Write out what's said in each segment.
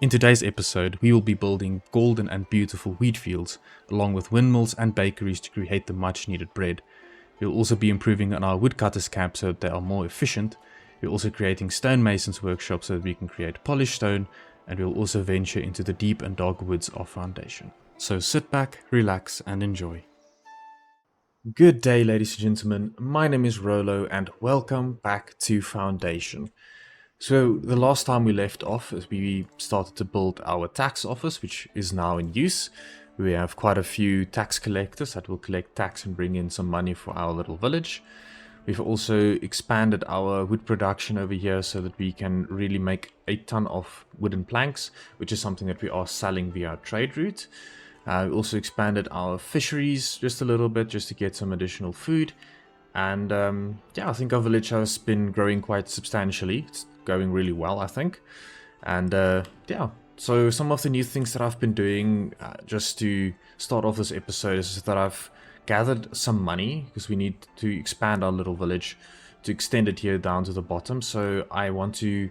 In today's episode, we will be building golden and beautiful wheat fields, along with windmills and bakeries to create the much needed bread. We'll also be improving on our woodcutters camp so that they are more efficient. We're also creating stonemasons workshops so that we can create polished stone, and we'll also venture into the deep and dark woods of Foundation. So sit back, relax, and enjoy. Good day, ladies and gentlemen. My name is Rolo, and welcome back to Foundation. So the last time we left off is we started to build our tax office, which is now in use. We have quite a few tax collectors that will collect tax and bring in some money for our little village. We've also expanded our wood production over here so that we can really make a ton of wooden planks, which is something that we are selling via trade route. We also expanded our fisheries just a little bit just to get some additional food. And yeah, I think our village has been growing quite substantially. It's going really well, I think. And yeah, so some of the new things that I've been doing just to start off this episode is that I've gathered some money because we need to expand our little village to extend it here down to the bottom. So I want to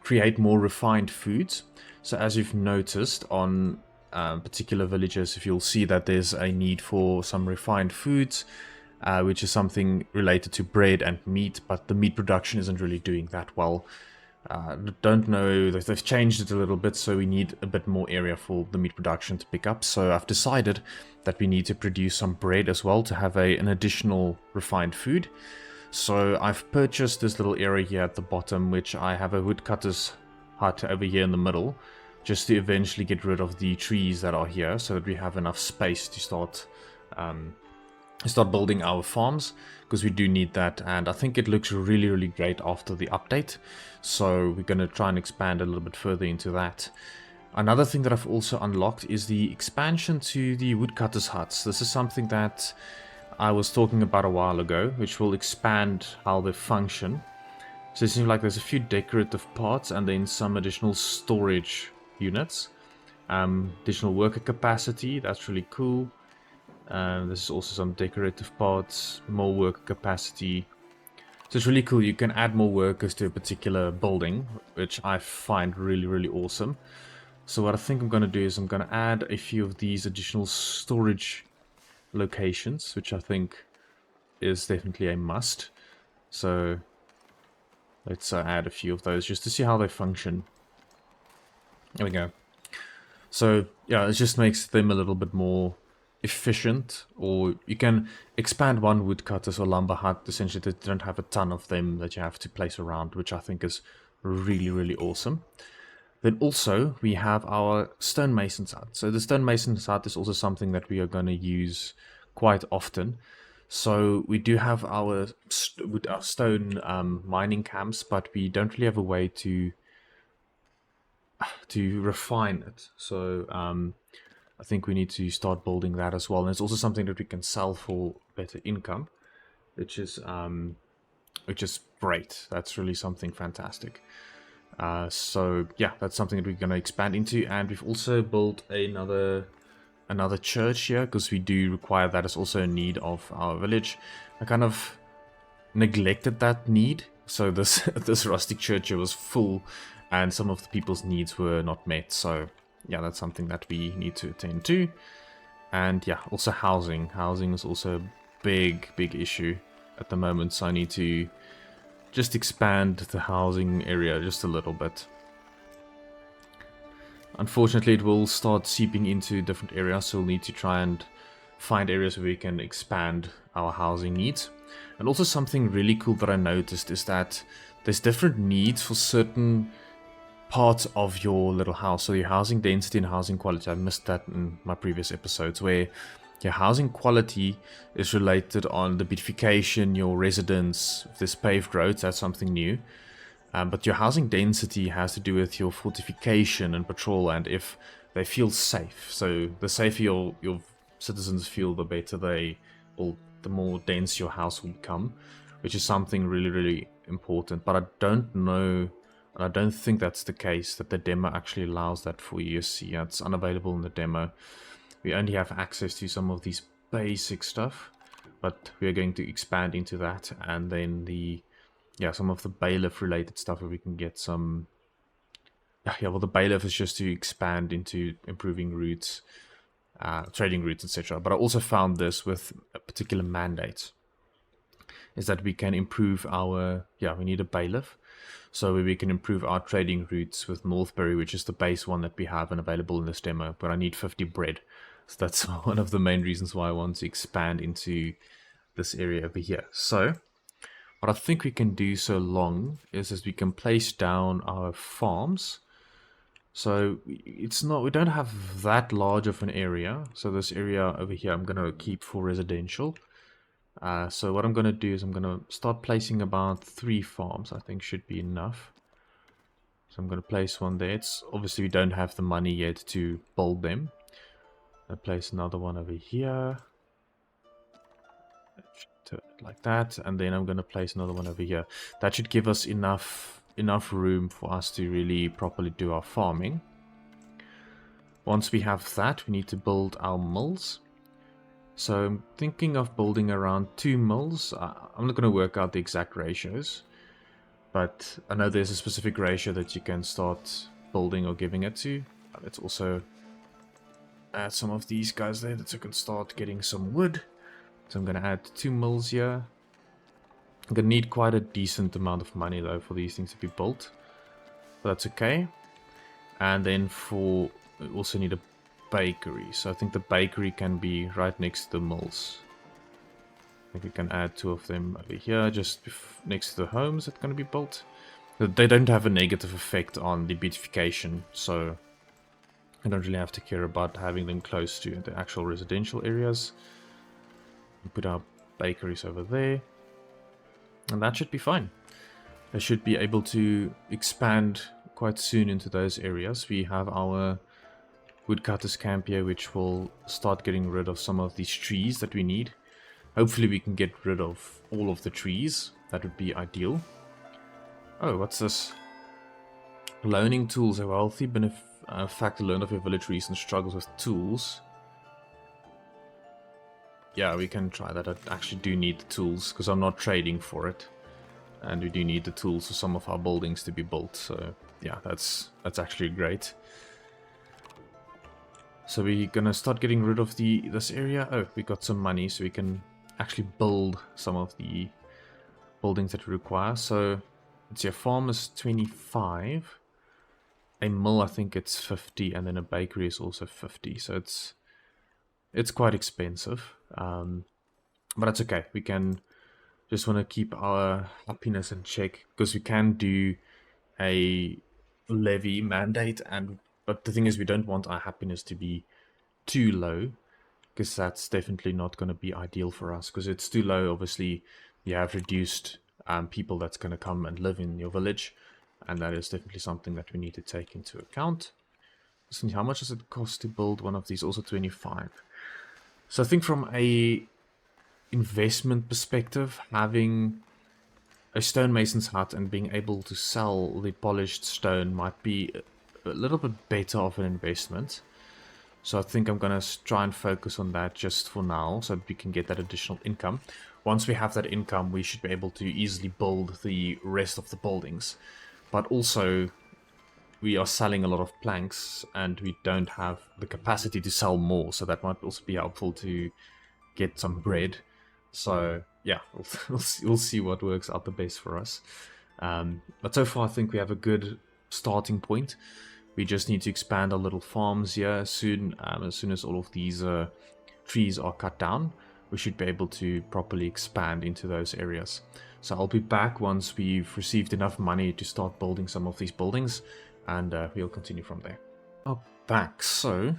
create more refined foods. So as you've noticed on particular villages, if you'll see that there's a need for some refined foods, which is something related to bread and meat, but the meat production isn't really doing that well. Don't know, they've changed it a little bit, so we need a bit more area for the meat production to pick up. So I've decided that we need to produce some bread as well to have an additional refined food. So I've purchased this little area here at the bottom, which I have a woodcutter's hut over here in the middle, just to eventually get rid of the trees that are here, so that we have enough space to start building our farms, because we do need that. And I think it looks really great after the update, so we're going to try and expand a little bit further into that. Another thing that I've also unlocked is the expansion to the woodcutters huts. This is something that I was talking about a while ago, which will expand how they function. So it seems like there's a few decorative parts and then some additional storage units, additional worker capacity. That's really cool. This is also some decorative parts, more worker capacity. So it's really cool. You can add more workers to a particular building, which I find really awesome. So what I think I'm going to do is I'm going to add a few of these additional storage locations, which I think is definitely a must. So let's add a few of those just to see how they function. There we go. So yeah, it just makes them a little bit more efficient, or you can expand one woodcutters or lumber hut. Essentially, they don't have a ton of them that you have to place around, which I think is really awesome. Then also we have our stonemason's hut. So the stonemason's hut is also something that we are going to use quite often. So we do have our stone mining camps, but we don't really have a way to refine it. So I think we need to start building that as well. And it's also something that we can sell for better income, which is great. That's really something fantastic. So yeah, that's something that we're going to expand into. And we've also built another church here, because we do require that as also a need of our village. I kind of neglected that need. So this this rustic church here was full, and some of the people's needs were not met. So yeah, that's something that we need to attend to. And yeah, also housing. Housing is also a big issue at the moment, so I need to just expand the housing area just a little bit. Unfortunately, it will start seeping into different areas, so we'll need to try and find areas where we can expand our housing needs. And also something really cool that I noticed is that there's different needs for certain parts of your little house. So your housing density and housing quality, I missed that in my previous episodes, where your housing quality is related on the beautification, your residence, if there's paved roads, that's something new. But your housing density has to do with your fortification and patrol, and if they feel safe. So the safer your citizens feel, the better they will, the more dense your house will become, which is something really important. But I don't know, and I don't think that's the case, that the demo actually allows that for you. See, it's unavailable in the demo. We only have access to some of these basic stuff, but we are going to expand into that, and then some of the bailiff related stuff where we can get some Yeah, well, the bailiff is just to expand into improving routes, trading routes, etc. But I also found this with a particular mandate, is that we can improve our, we need a bailiff, so we can improve our trading routes with Northbury, which is the base one that we have and available in this demo, but I need 50 bread. So that's one of the main reasons why I want to expand into this area over here. So what I think we can do so long is we can place down our farms. So it's not, we don't have that large of an area. So this area over here I'm going to keep for residential. So what I'm going to do is I'm going to start placing about 3 farms. I think should be enough. So I'm going to place one there. It's obviously we don't have the money yet to build them. I'll place another one over here. Like that, and then I'm going to place another one over here. That should give us enough room for us to really properly do our farming. Once we have that, we need to build our mills. So I'm thinking of building around 2 mills. I'm not going to work out the exact ratios, but I know there's a specific ratio that you can start building or giving it to. Let's also add some of these guys there that you can start getting some wood. So I'm going to add 2 mills here. I'm going to need quite a decent amount of money though for these things to be built. But that's okay. And then we also need a bakery. So I think the bakery can be right next to the mills. I think we can add 2 of them over here, just next to the homes that are going to be built. They don't have a negative effect on the beautification, so I don't really have to care about having them close to the actual residential areas. We put our bakeries over there, and that should be fine. They should be able to expand quite soon into those areas. We have our woodcutters camp here, which will start getting rid of some of these trees that we need. Hopefully we can get rid of all of the trees. That would be ideal. Oh, what's this? Loaning tools are wealthy, but in fact, learned of your village recent struggles with tools. Yeah, we can try that. I actually do need the tools because I'm not trading for it. And we do need the tools for some of our buildings to be built. So yeah, that's actually great. So we're gonna start getting rid of this area. Oh, we got some money, so we can actually build some of the buildings that we require. So let's see, a farm is 25. A mill, I think it's 50, and then a bakery is also 50. So it's quite expensive. But that's okay. We can just want to keep our happiness in check because we can do a levy mandate, but the thing is we don't want our happiness to be too low because that's definitely not going to be ideal for us because it's too low. Obviously you have reduced people that's going to come and live in your village, and that is definitely something that we need to take into account. So how much does it cost to build one of these? Also 25. So I think from a investment perspective, having a stonemason's hut and being able to sell the polished stone might be a little bit better of an investment. So I think I'm going to try and focus on that just for now so that we can get that additional income. Once we have that income, we should be able to easily build the rest of the buildings. But also, we are selling a lot of planks and we don't have the capacity to sell more. So that might also be helpful to get some bread. So yeah, we'll see what works out the best for us. But so far I think we have a good starting point. We just need to expand our little farms here soon. As soon as all of these trees are cut down, we should be able to properly expand into those areas. So I'll be back once we've received enough money to start building some of these buildings, and we'll continue from there. I'm back. So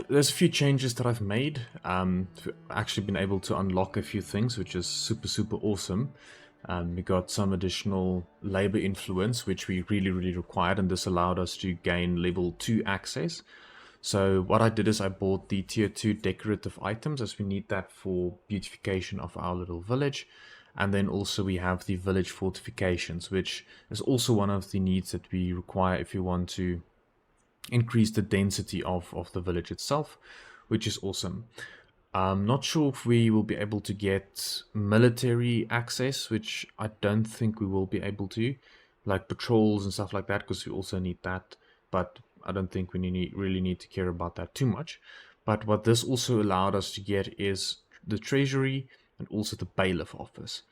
there's a few changes that I've made. I've actually been able to unlock a few things, which is super awesome. We got some additional labor influence, which we really required, and this allowed us to gain level 2 access. So what I did is I bought the tier 2 decorative items, as we need that for beautification of our little village. And then also we have the village fortifications, which is also one of the needs that we require if you want to increase the density of the village itself, which is awesome. I'm not sure if we will be able to get military access, which I don't think we will be able to. like patrols and stuff like that, because we also need that. But I don't think we really need to care about that too much. But what this also allowed us to get is the treasury and also the bailiff office.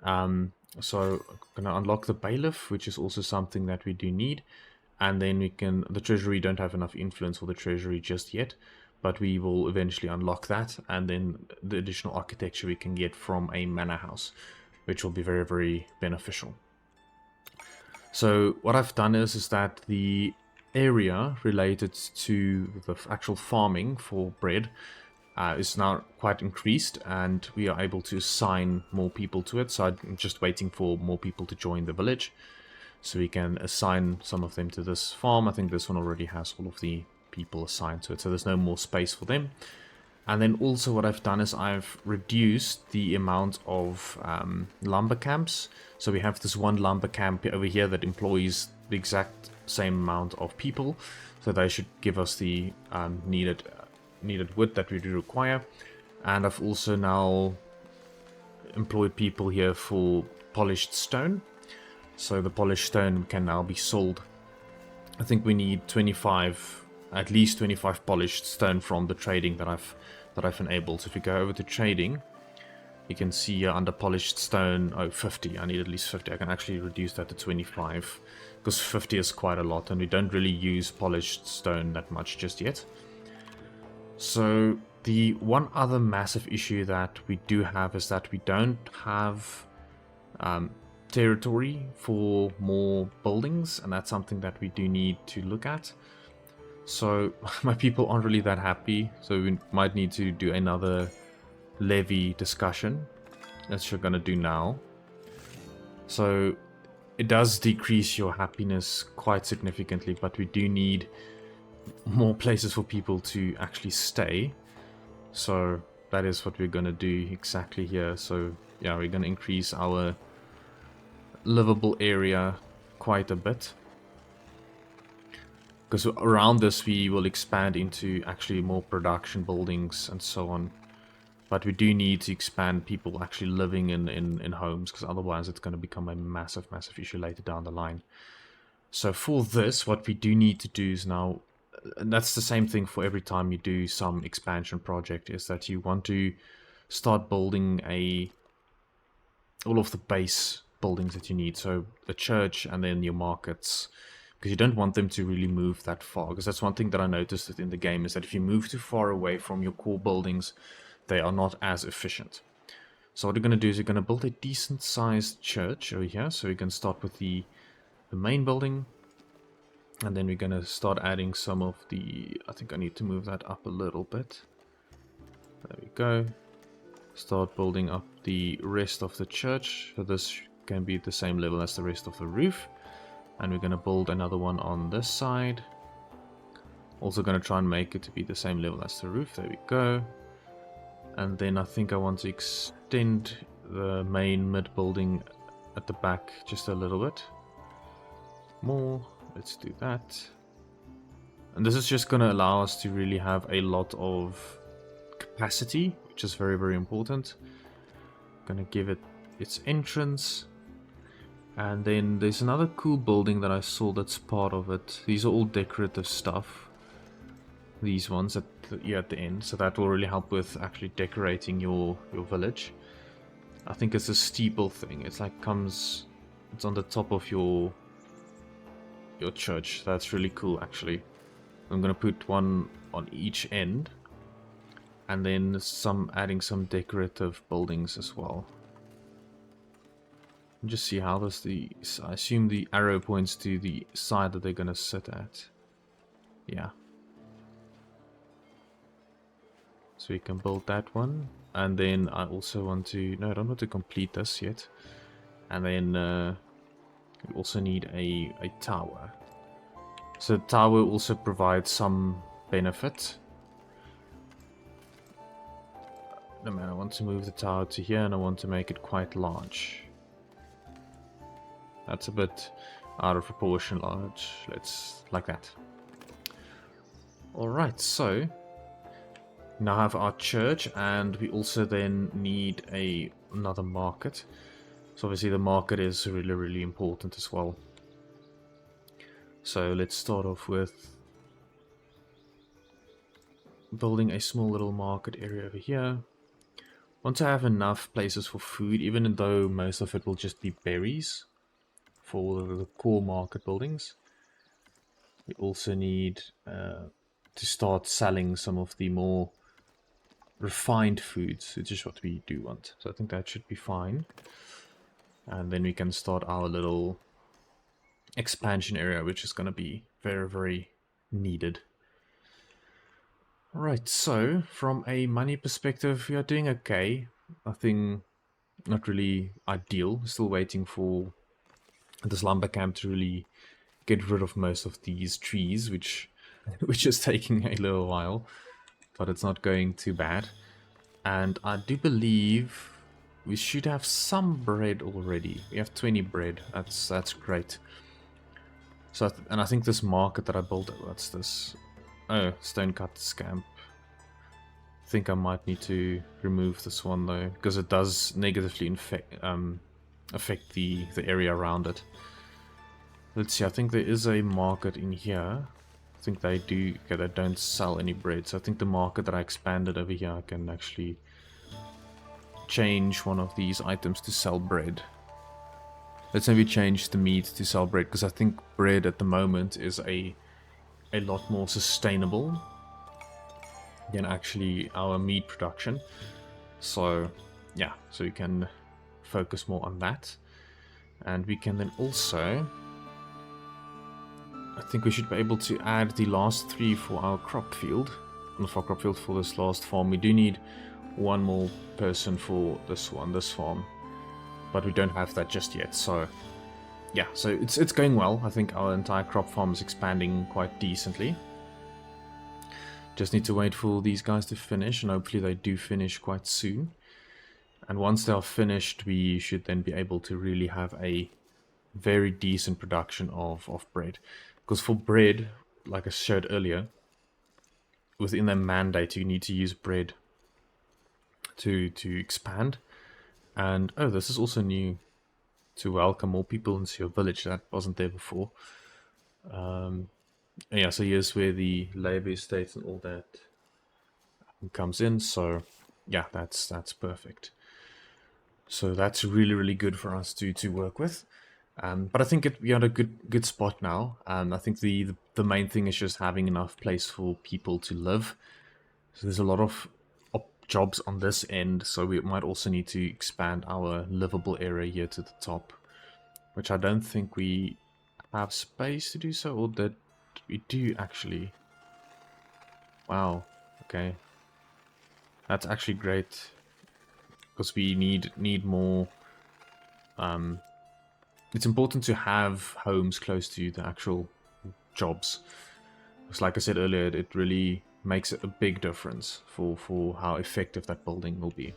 So I'm going to unlock the bailiff, which is also something that we do need. And then we can, the treasury don't have enough influence for the treasury just yet, but we will eventually unlock that. And then the additional architecture we can get from a manor house, which will be very, very beneficial. So what I've done is that the area related to the actual farming for bread is now quite increased, and we are able to assign more people to it. So I'm just waiting for more people to join the village, so we can assign some of them to this farm. I think this one already has all of the people assigned to it, so there's no more space for them. And then also what I've done is I've reduced the amount of lumber camps. So we have this one lumber camp over here that employs the exact same amount of people. So they should give us the needed wood that we do require. And I've also now employed people here for polished stone. So the polished stone can now be sold. I think we need 25, at least 25 polished stone from the trading that I've enabled. So if we go over to trading, you can see under polished stone, 50. I need at least 50. I can actually reduce that to 25 because 50 is quite a lot, and we don't really use polished stone that much just yet. So the one other massive issue that we do have is that we don't have territory for more buildings, and that's something that we do need to look at. So my people aren't really that happy, so we might need to do another levy discussion. That's what we're going to do now. So it does decrease your happiness quite significantly, but we do need more places for people to actually stay. So that is what we're going to do exactly here. So yeah, we're going to increase our livable area quite a bit. Because around this we will expand into actually more production buildings and so on. But we do need to expand people actually living in homes, because otherwise it's going to become a massive, massive issue later down the line. So for this, what we do need to do is now, and that's the same thing for every time you do some expansion project, is that you want to start building all of the base buildings that you need. So the church and then your markets, because you don't want them to really move that far. Because that's one thing that I noticed in the game, is that if you move too far away from your core buildings, they are not as efficient. So what we're going to do is we're going to build a decent sized church over here. So we can start with the main building, and then we're going to start adding some of the, I think I need to move that up a little bit. There we go. Start building up the rest of the church. So this can be the same level as the rest of the roof. And we're going to build another one on this side. Also going to try and make it to be the same level as the roof. There we go. And then I think I want to extend the main mid building at the back just a little bit more. Let's do that. And this is just going to allow us to really have a lot of capacity, which is very, very important. Going to give it its entrance. And then there's another cool building that I saw that's part of it. These are all decorative stuff. These ones at the end. So that will really help with actually decorating your village. I think it's a steeple thing. It's like it's on the top of your church. That's really cool actually. I'm going to put one on each end. And then adding some decorative buildings as well. Just see how does I assume the arrow points to the side that they're going to sit at. Yeah. So we can build that one. And then I also want to, no, I don't want to complete this yet. And then we also need a tower. So the tower also provides some benefit. No man, I want to move the tower to here, and I want to make it quite large. That's a bit out of proportion large. Let's like that. Alright, so now have our church, and we also then need another market. So obviously the market is really, really important as well. So let's start off with building a small little market area over here. Want to have enough places for food, even though most of it will just be berries for the core market buildings. We also need to start selling some of the more refined foods, which is what we do want. So I think that should be fine. And then we can start our little expansion area, which is going to be very, very needed. Right, so from a money perspective, we are doing okay. Nothing, not really ideal. Still waiting for this lumber camp to really get rid of most of these trees, which is taking a little while, but it's not going too bad. And I do believe we should have some bread already. We have 20 bread. That's great. So and I think this market that I built, what's this? Oh, stone cut scamp. I think I might need to remove this one though, because it does negatively affect the area around it. Let's see, I think there is a market in here. I think they do, okay, they don't sell any bread. So I think the market that I expanded over here, I can actually change one of these items to sell bread. Let's maybe change the meat to sell bread, because I think bread at the moment is a lot more sustainable than actually our meat production. So yeah, so we can focus more on that. And we can then also, I think we should be able to add the last 3 for our crop field. Not for our crop field, for this last farm. We do need one more person for this farm. But we don't have that just yet, so yeah, so it's going well. I think our entire crop farm is expanding quite decently. Just need to wait for these guys to finish, and hopefully they do finish quite soon. And once they are finished, we should then be able to really have a very decent production of bread. Because for bread, like I showed earlier, within their mandate, you need to use bread to expand. And oh, this is also new, to welcome more people into your village. That wasn't there before. Yeah, so here's where the labor estate and all that comes in. So yeah, that's perfect. So that's really, really good for us to work with. But I think we're at a good spot now. I think the main thing is just having enough place for people to live. So there's a lot of jobs on this end, so we might also need to expand our livable area here to the top, which I don't think we have space to do so, or that we do actually. Wow, okay. That's actually great, because we need more. It's important to have homes close to the actual jobs. Because like I said earlier, it really makes a big difference for how effective that building will be.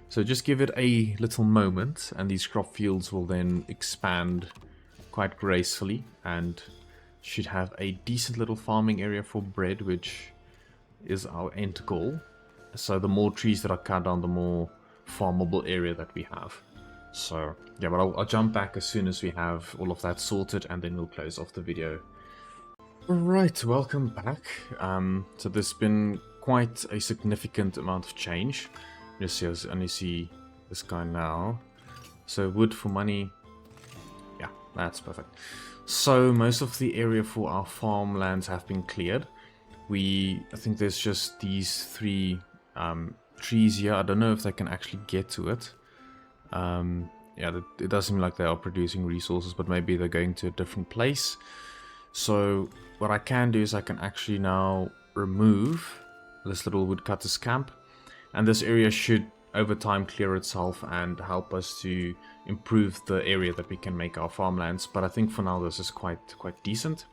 So just give it a little moment, and these crop fields will then expand quite gracefully and should have a decent little farming area for bread, which is our end goal. So the more trees that are cut down, the more farmable area that we have. So yeah, but I'll jump back as soon as we have all of that sorted, and then we'll close off the video. Right, welcome back. So there's been quite a significant amount of change. Just see, I only see this guy now. So wood for money. Yeah, that's perfect. So most of the area for our farmlands have been cleared. I think there's just these 3 trees here. I don't know if they can actually get to it. Yeah, it does seem like they are producing resources, but maybe they're going to a different place. So what I can do is I can actually now remove this little woodcutter's camp, and this area should over time clear itself and help us to improve the area that we can make our farmlands. But I think for now this is quite decent.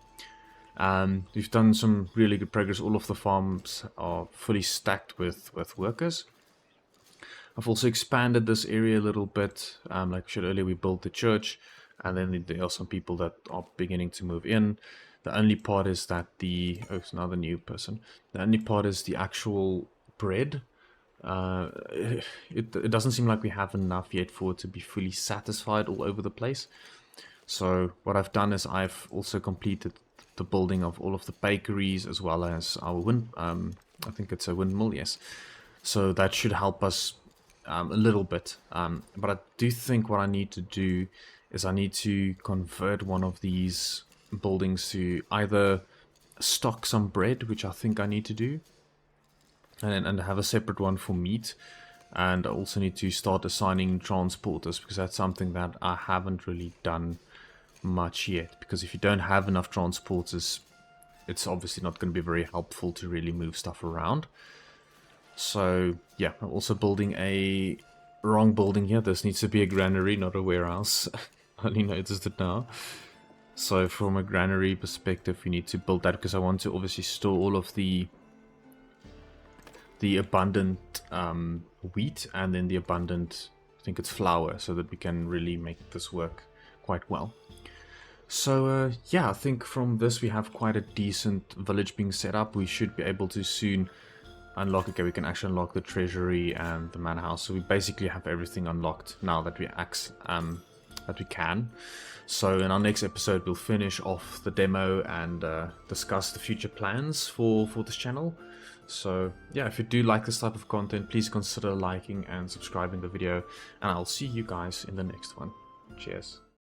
We've done some really good progress. All of the farms are fully stacked with workers. I've also expanded this area a little bit. Like I said earlier, we built the church, and then there are some people that are beginning to move in. The only part is that oh, it's another new person. The only part is the actual bread. It doesn't seem like we have enough yet for it to be fully satisfied all over the place. So what I've done is I've also completed the building of all of the bakeries as well as our I think it's a windmill, yes. So that should help us a little bit. But I do think what I need to do is I need to convert one of these buildings to either stock some bread, which I think I need to do, and have a separate one for meat. And I also need to start assigning transporters, because that's something that I haven't really done much yet. Because if you don't have enough transporters, it's obviously not going to be very helpful to really move stuff around. So yeah, I'm also building a wrong building here. This needs to be a granary, not a warehouse. I only noticed it now. So from a granary perspective, we need to build that, because I want to obviously store all of the abundant wheat and then the abundant, I think it's flour, so that we can really make this work quite well. So yeah, I think from this we have quite a decent village being set up. We should be able to soon unlock, okay, we can actually unlock the treasury and the manor house. So we basically have everything unlocked now that we can. So in our next episode we'll finish off the demo and discuss the future plans for this channel. So yeah, if you do like this type of content, please consider liking and subscribing the video, and I'll see you guys in the next one. Cheers.